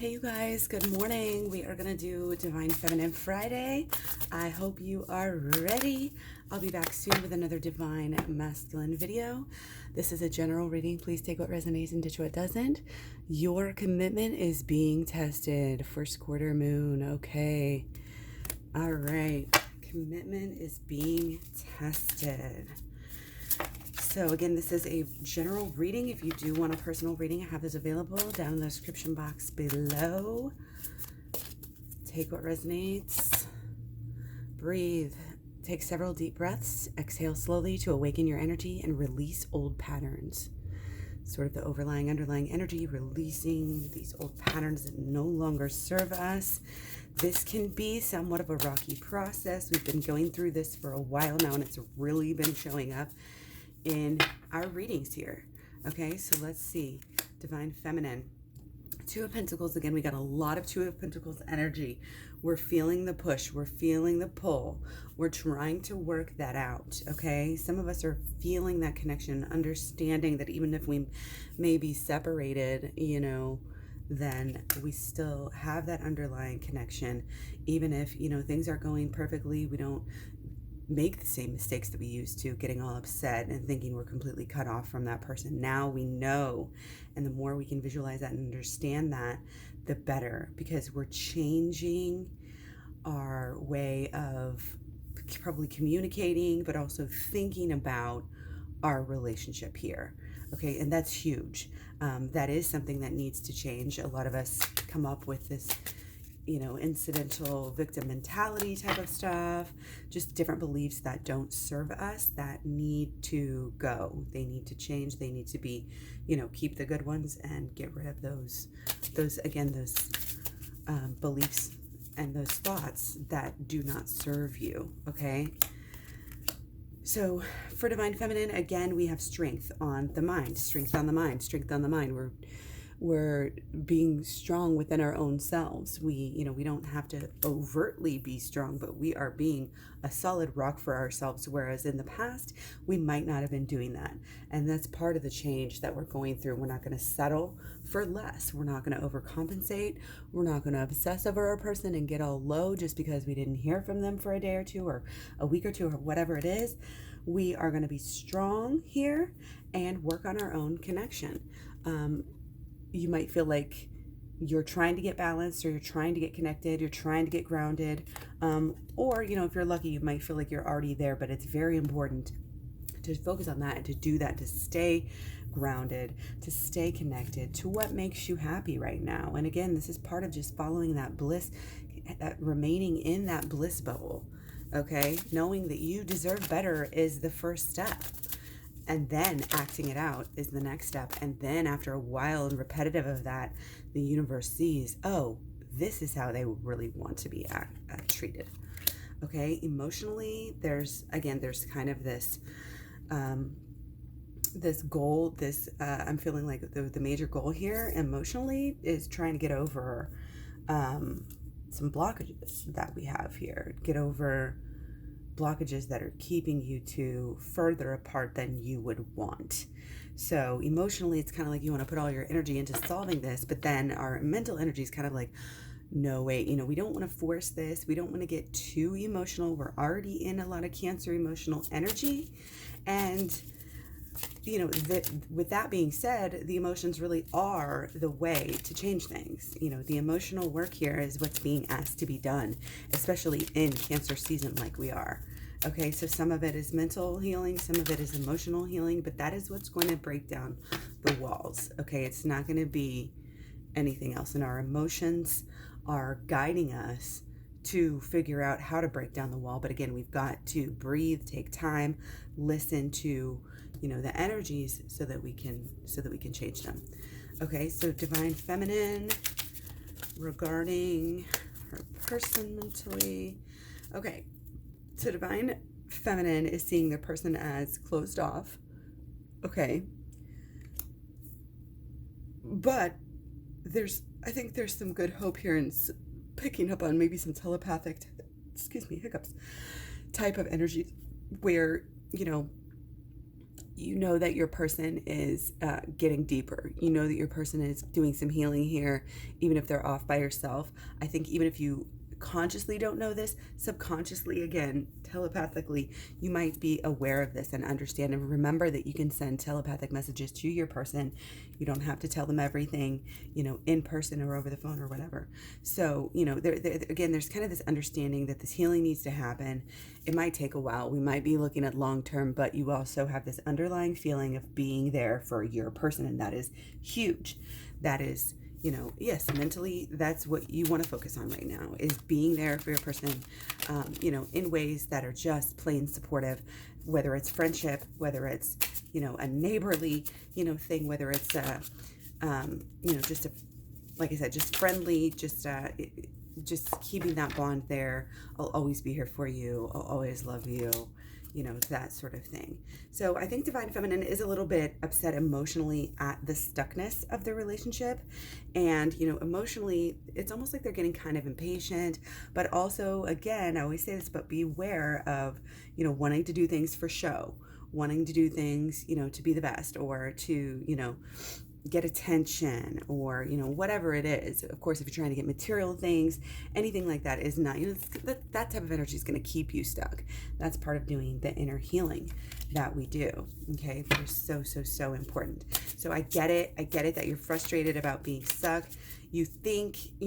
Hey you guys, good morning. We are going to do Divine Feminine Friday. I hope you are ready. I'll be back soon with another Divine Masculine video. This is a general reading. Please take what resonates and ditch what doesn't. Your commitment is being tested. First quarter moon. Okay. All right. Commitment is being tested. So again, this is a general reading. If you do want a personal reading, I have those available down in the description box below. Take what resonates. Breathe. Take several deep breaths. Exhale slowly to awaken your energy and release old patterns. Sort of the underlying energy, releasing these old patterns that no longer serve us. This can be somewhat of a rocky process. We've been going through this for a while now, and it's really been showing up in our readings here. Okay, so let's see. Divine Feminine. Two of Pentacles. Again, we got a lot of Two of Pentacles energy. We're feeling the push. We're feeling the pull. We're trying to work that out. Okay, some of us are feeling that connection, understanding that even if we may be separated, then we still have that underlying connection. Even if, things aren't going perfectly, we don't make the same mistakes that we used to, getting all upset and thinking we're completely cut off from that person. Now we know, and the more we can visualize that and understand that, the better, because we're changing our way of probably communicating, but also thinking about our relationship here. Okay, and that's huge. That is something that needs to change. A lot of us come up with this incidental victim mentality type of stuff, just different beliefs that don't serve us, that need to go. They need to change. They need to be, keep the good ones and get rid of those beliefs and those thoughts that do not serve you. Okay. So for Divine Feminine, again, we have strength on the mind, strength on the mind, strength on the mind. We're being strong within our own selves. We don't have to overtly be strong, but we are being a solid rock for ourselves. Whereas in the past, we might not have been doing that. And that's part of the change that we're going through. We're not going to settle for less. We're not going to overcompensate. We're not going to obsess over a person and get all low just because we didn't hear from them for a day or two or a week or two or whatever it is. We are going to be strong here and work on our own connection. You might feel like you're trying to get balanced, or you're trying to get connected, you're trying to get grounded, or, if you're lucky, you might feel like you're already there, but it's very important to focus on that and to do that, to stay grounded, to stay connected to what makes you happy right now. And again, this is part of just following that bliss, remaining in that bliss bubble, okay? Knowing that you deserve better is the first step. And then acting it out is the next step. And then after a while and repetitive of that, the universe sees, oh, this is how they really want to be treated. Okay, emotionally, there's kind of this this goal, I'm feeling like the major goal here emotionally is trying to get over some blockages that we have here. Get over blockages that are keeping you two further apart than you would want. So emotionally, it's kind of like you want to put all your energy into solving this, but then our mental energy is kind of like, no, wait, we don't want to force this. We don't want to get too emotional. We're already in a lot of Cancer emotional energy. And, with that being said, the emotions really are the way to change things. The emotional work here is what's being asked to be done, especially in Cancer season like we are. Okay, so some of it is mental healing, some of it is emotional healing, but that is what's going to break down the walls. Okay, it's not going to be anything else. And our emotions are guiding us to figure out how to break down the wall. But again, we've got to breathe, take time, listen to the energies so that we can change them. Okay, so Divine Feminine regarding her person mentally. Okay, so Divine Feminine is seeing the person as closed off. Okay, but I think there's some good hope here in picking up on maybe some telepathic, hiccups, type of energy where, you know that your person is getting deeper. You know that your person is doing some healing here, even if they're off by yourself. I think even if you consciously don't know this, subconsciously, again, telepathically, you might be aware of this and understand and remember that you can send telepathic messages to your person. You don't have to tell them everything, in person or over the phone or whatever. So, again, there's kind of this understanding that this healing needs to happen. It might take a while. We might be looking at long term, but you also have this underlying feeling of being there for your person, and that is huge. That is, yes, mentally, that's what you want to focus on right now, is being there for your person, in ways that are just plain supportive, whether it's friendship, whether it's, a neighborly, thing, whether it's, just like I said, just friendly, just keeping that bond there. I'll always be here for you. I'll always love you. That sort of thing. So I think Divine Feminine is a little bit upset emotionally at the stuckness of the relationship. And, emotionally, it's almost like they're getting kind of impatient. But also, again, I always say this, but beware of, wanting to do things for show, wanting to do things, to be the best, or to, get attention, or whatever it is. Of course, if you're trying to get material things, anything like that is not, that type of energy is going to keep you stuck. That's part of doing the inner healing that we do. Okay, that is so important. So I get it that you're frustrated about being stuck. You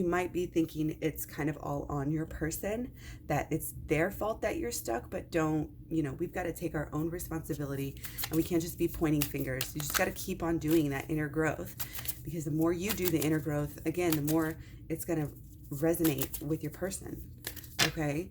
might be thinking it's kind of all on your person, that it's their fault that you're stuck, but we've got to take our own responsibility, and we can't just be pointing fingers. You just got to keep on doing that inner growth, because the more you do the inner growth, again, the more it's going to resonate with your person. Okay.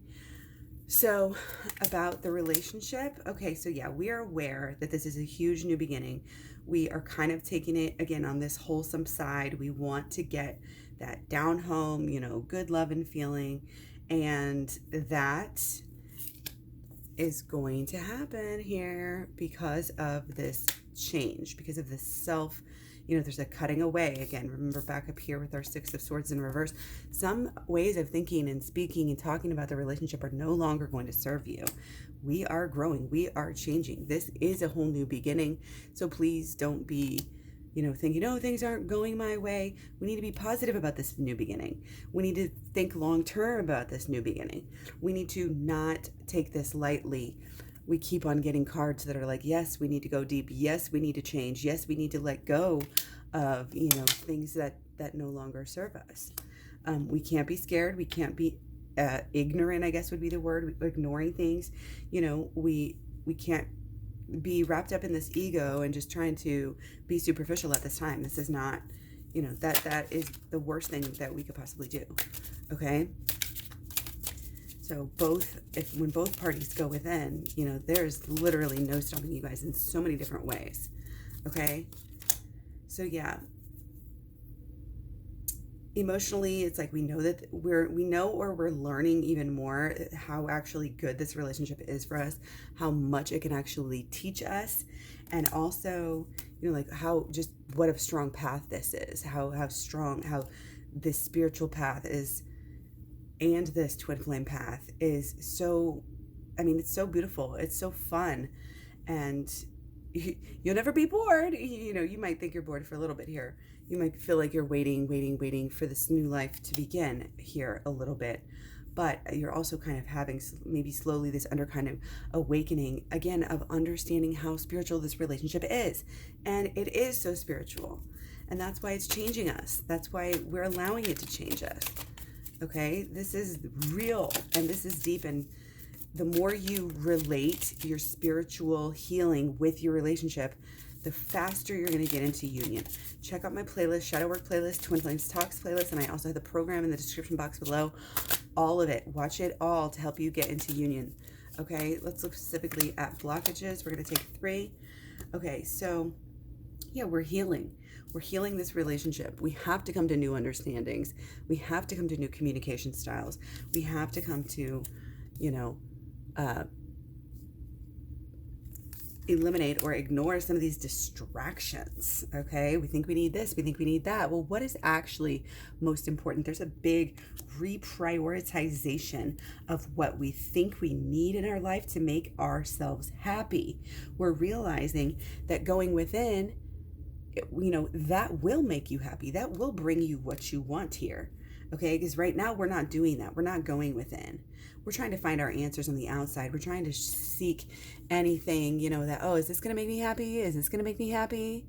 So about the relationship. Okay. So yeah, we are aware that this is a huge new beginning. We are kind of taking it again on this wholesome side. We want to get that down home, good love and feeling. And that is going to happen here because of this change, because of this self, there's a cutting away. Again, remember back up here with our Six of Swords in reverse, some ways of thinking and speaking and talking about the relationship are no longer going to serve you. We are growing. We are changing. This is a whole new beginning. So please don't be, thinking, oh, things aren't going my way. We need to be positive about this new beginning. We need to think long-term about this new beginning. We need to not take this lightly. We keep on getting cards that are like, yes, we need to go deep. Yes, we need to change. Yes, we need to let go of, things that no longer serve us. We can't be scared. We can't be ignorant, I guess would be the word, ignoring things. We can't be wrapped up in this ego and just trying to be superficial at this time. This is not, that is the worst thing that we could possibly do. Okay. So when both parties go within, there's literally no stopping you guys in so many different ways. Okay. So yeah, emotionally, it's like we know we're learning even more how actually good this relationship is for us, how much it can actually teach us, and also, what a strong path this is, how this spiritual path is, and this twin flame path is so, it's so beautiful, it's so fun, and you'll never be bored. You might think you're bored for a little bit here. You might feel like you're waiting for this new life to begin here a little bit. But you're also kind of having maybe slowly this under kind of awakening, again, of understanding how spiritual this relationship is. And it is so spiritual. And that's why it's changing us. That's why we're allowing it to change us. Okay? This is real and this is deep. And the more you relate your spiritual healing with your relationship, the faster you're going to get into union. Check out my playlist, Shadow Work playlist, Twin Flames Talks playlist, and I also have the program in the description box below. All of it. Watch it all to help you get into union. Okay, let's look specifically at blockages. We're going to take 3. Okay, so yeah, we're healing. We're healing this relationship. We have to come to new understandings. We have to come to new communication styles. We have to come to, eliminate or ignore some of these distractions. Okay, we think we need this, we think we need that. Well, what is actually most important? There's a big reprioritization of what we think we need in our life to make ourselves happy. We're realizing that going within, that will make you happy. That will bring you what you want here. Okay, because right now we're not doing that. We're not going within. We're trying to find our answers on the outside. We're trying to seek anything, that, oh, is this going to make me happy? Is this going to make me happy?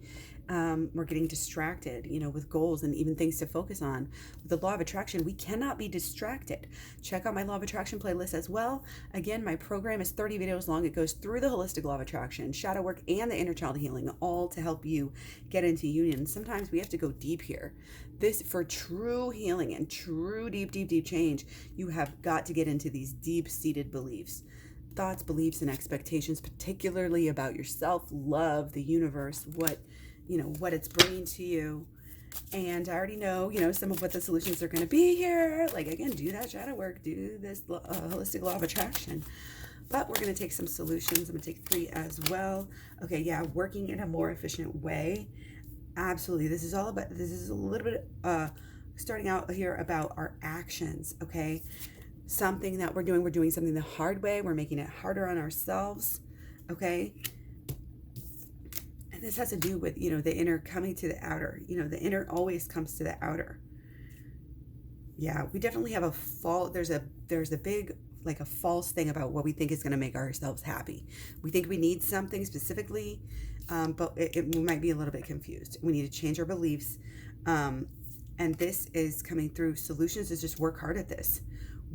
We're getting distracted, with goals and even things to focus on. With the law of attraction, we cannot be distracted. Check out my law of attraction playlist as well. Again, my program is 30 videos long. It goes through the holistic law of attraction, shadow work, and the inner child healing, all to help you get into union. Sometimes we have to go deep here. This, for true healing and true deep change, you have got to get into these deep-seated beliefs. Thoughts, beliefs, and expectations, particularly about yourself, love, the universe, what it's bringing to you. And I already know, some of what the solutions are going to be here. Like, again, do that shadow work, do this holistic law of attraction. But we're going to take some solutions. I'm going to take 3 as well. Okay, yeah, working in a more efficient way. Absolutely. This is a little bit starting out here about our actions, okay? Something that we're doing something the hard way. We're making it harder on ourselves, okay? And this has to do with, the inner coming to the outer. The inner always comes to the outer. Yeah, we definitely have there's a big, like a false thing about what we think is going to make ourselves happy. We think we need something specifically, but we might be a little bit confused. We need to change our beliefs. And this is coming through. Solutions is just work hard at this.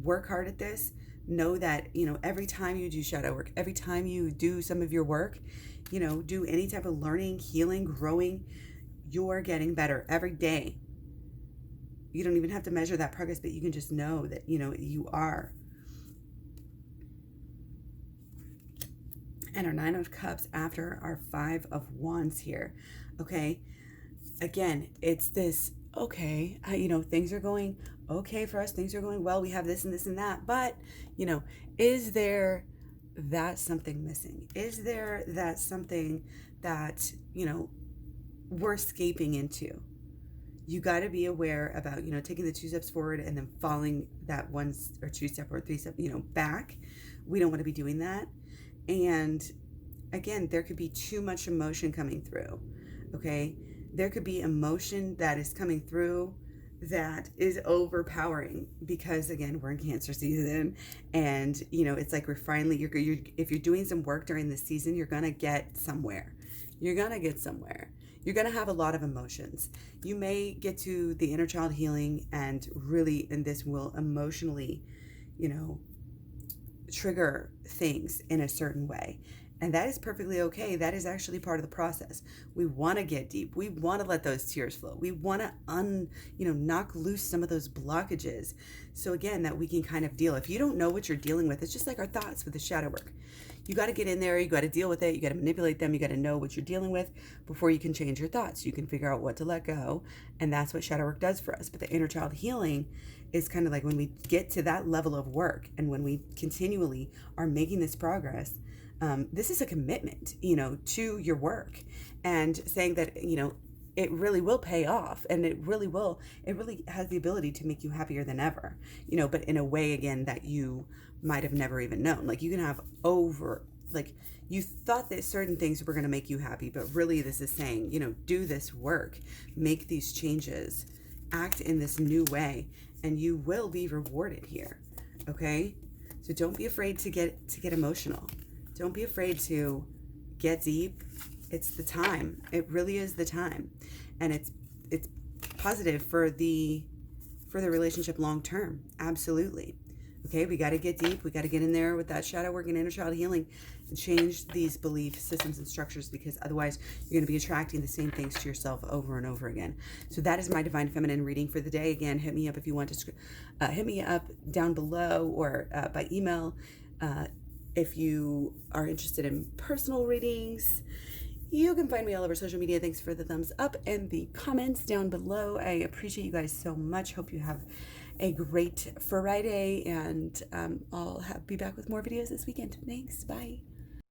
Work hard at this. Know that, every time you do shadow work, every time you do some of your work, do any type of learning, healing, growing, you're getting better every day. You don't even have to measure that progress, but you can just know that, you are. And our 9 of Cups after our 5 of Wands here. Okay. Again, it's this, okay, things are going okay for us. Things are going well. We have this and this and that. But, is there that something missing? Is there that something that, we're escaping into? You got to be aware about, taking the 2 steps forward and then falling that 1 or 2 step or 3 step, back. We don't want to be doing that. And again, there could be too much emotion coming through. Okay. There could be emotion that is coming through that is overpowering because, again, we're in Cancer season, and it's like we're finally, if you're doing some work during this season, you're gonna get somewhere. You're gonna have a lot of emotions. You may get to the inner child healing, and this will emotionally, trigger things in a certain way. And that is perfectly okay. That is actually part of the process. We want to get deep. We want to let those tears flow. We want to knock loose some of those blockages. So again, that we can kind of deal. If you don't know what you're dealing with, it's just like our thoughts with the shadow work. You got to get in there. You got to deal with it. You got to manipulate them. You got to know what you're dealing with before you can change your thoughts. You can figure out what to let go. And that's what shadow work does for us. But the inner child healing is kind of like when we get to that level of work and when we continually are making this progress. This is a commitment, to your work, and saying that, it really will pay off, and it really has the ability to make you happier than ever, but in a way, again, that you might have never even known. Like, you can have you thought that certain things were going to make you happy, but really this is saying, do this work, make these changes, act in this new way, and you will be rewarded here. Okay. So don't be afraid to get emotional. Don't be afraid to get deep. It's the time. It really is the time. And it's positive for the relationship long term. Absolutely. Okay, we got to get deep. We got to get in there with that shadow work and inner child healing and change these belief systems and structures, because otherwise you're going to be attracting the same things to yourself over and over again. So that is my Divine Feminine reading for the day. Again, hit me up if you want to hit me up down below or by email. If you are interested in personal readings, you can find me all over social media. Thanks for the thumbs up and the comments down below. I appreciate you guys so much. Hope you have a great Friday, and I'll be back with more videos this weekend. Thanks. Bye.